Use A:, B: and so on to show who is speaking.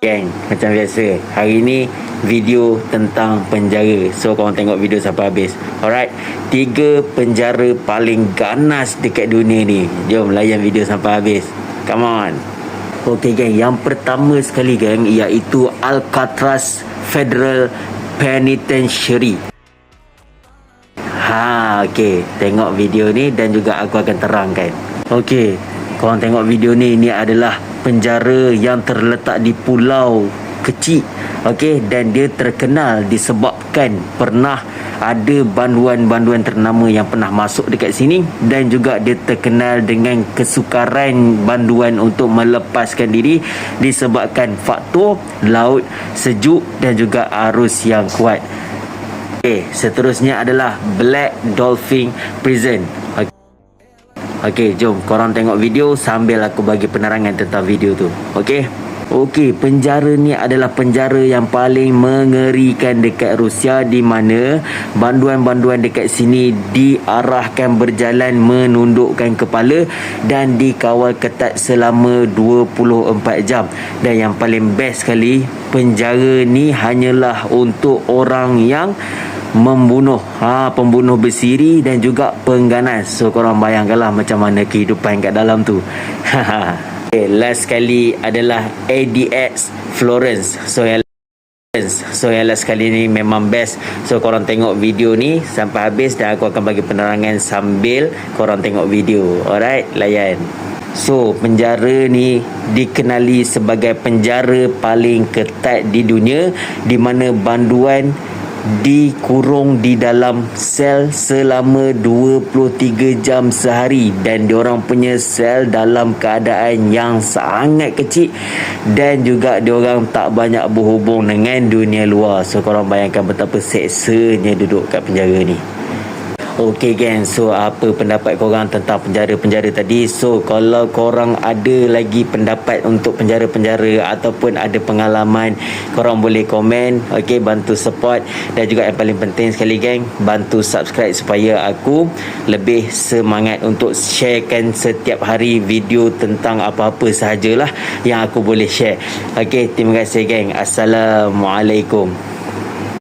A: Geng, macam biasa, hari ni video tentang penjara. So korang tengok video sampai habis. Alright, 3 penjara paling ganas dekat dunia ni. Jom layan video sampai habis. Come on. Okay geng, yang pertama sekali geng, iaitu Alcatraz Federal Penitentiary. Okay, tengok video ni dan juga aku akan terangkan. Okay, korang tengok video ni. Ini adalah penjara yang terletak di pulau kecil. Okey, dan dia terkenal disebabkan pernah ada banduan-banduan ternama yang pernah masuk dekat sini, dan juga dia terkenal dengan kesukaran banduan untuk melepaskan diri disebabkan faktor laut sejuk dan juga arus yang kuat. Okey, seterusnya adalah Black Dolphin Prison. Okey, jom korang tengok video sambil aku bagi penerangan tentang video tu. Okey. Okey, penjara ni adalah penjara yang paling mengerikan dekat Rusia, di mana banduan-banduan dekat sini diarahkan berjalan menundukkan kepala dan dikawal ketat selama 24 jam. Dan yang paling best sekali, penjara ni hanyalah untuk orang yang membunuh, pembunuh bersiri dan juga pengganas. So korang bayangkanlah macam mana kehidupan kat dalam tu. Okay, last sekali adalah ADX Florence. So yang last kali ni memang best. So korang tengok video ni sampai habis dan aku akan bagi penerangan sambil korang tengok video. Alright, layan. So penjara ni dikenali sebagai penjara paling ketat di dunia, di mana banduan dikurung di dalam sel selama 23 jam sehari, dan diorang punya sel dalam keadaan yang sangat kecil, dan juga diorang tak banyak berhubung dengan dunia luar. So korang bayangkan betapa seksanya duduk kat penjara ni. Okey geng, so apa pendapat korang tentang penjara-penjara tadi? So kalau korang ada lagi pendapat untuk penjara-penjara ataupun ada pengalaman, korang boleh komen. Okey, bantu support, dan juga yang paling penting sekali geng, bantu subscribe supaya aku lebih semangat untuk sharekan setiap hari video tentang apa-apa sahajalah yang aku boleh share. Okey, terima kasih geng. Assalamualaikum.